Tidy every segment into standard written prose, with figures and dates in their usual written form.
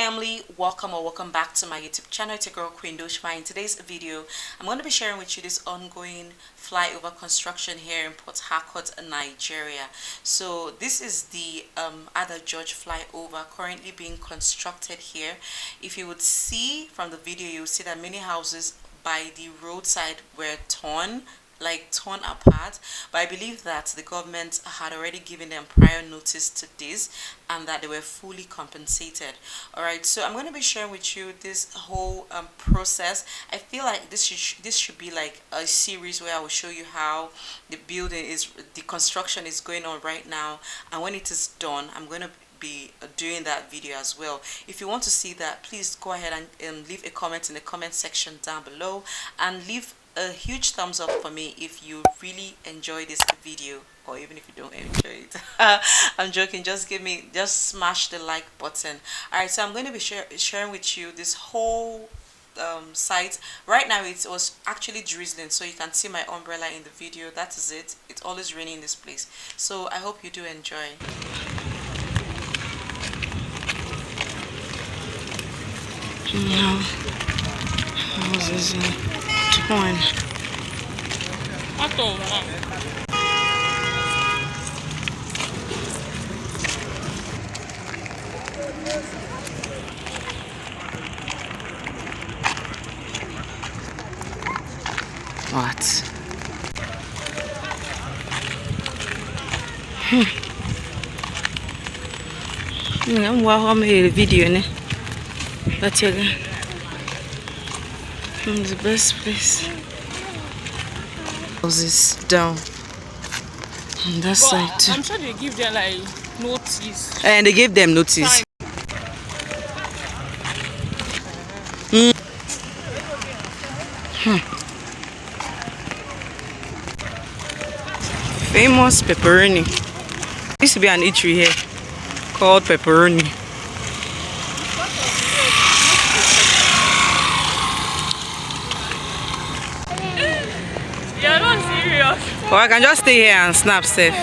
family, welcome back to my YouTube channel. It's your girl Queen Doshma. In today's video, I'm going to be sharing with you this ongoing flyover construction here in PortHarcourt, Nigeria. So this is the Ada George flyover currently being constructed here. If you would see from the video, you'll see that many houses by the roadside were torn apart, but I believe that the government had already given them prior notice to this and that they were fully compensated. All right, so I'm going to be sharing with you this whole process. I feel like this should be like a series where I will show you how the construction is going on right now, and when it is done, I'm going to be doing that video as well. If you want to see that, please go ahead and leave a comment in the comment section down below, and leave a huge thumbs up for me if you really enjoy this video, or even if you don't enjoy it. I'm joking. Just smash the like button. All right, so I'm going to be sharing with you this whole site. Right now it was actually drizzling, so you can see my umbrella in the video. That is it. It's always raining in this place, so I hope you do enjoy. No, houses torn. What? I'm watching a video. That's the best place. Houses down on that side too. I'm sure they give them like notice. And they gave them notice. Famous pepperoni. There used to be an eatery here called Pepperoni. You're not serious. Or I can just stay here and snap safe.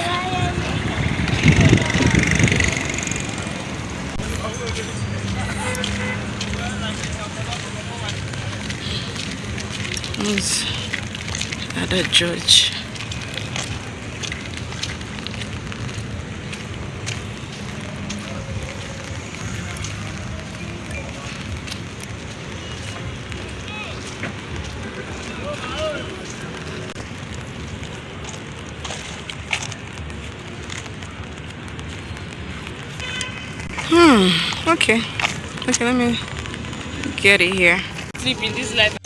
Ada George. Okay, let me get it here. Sleep in this life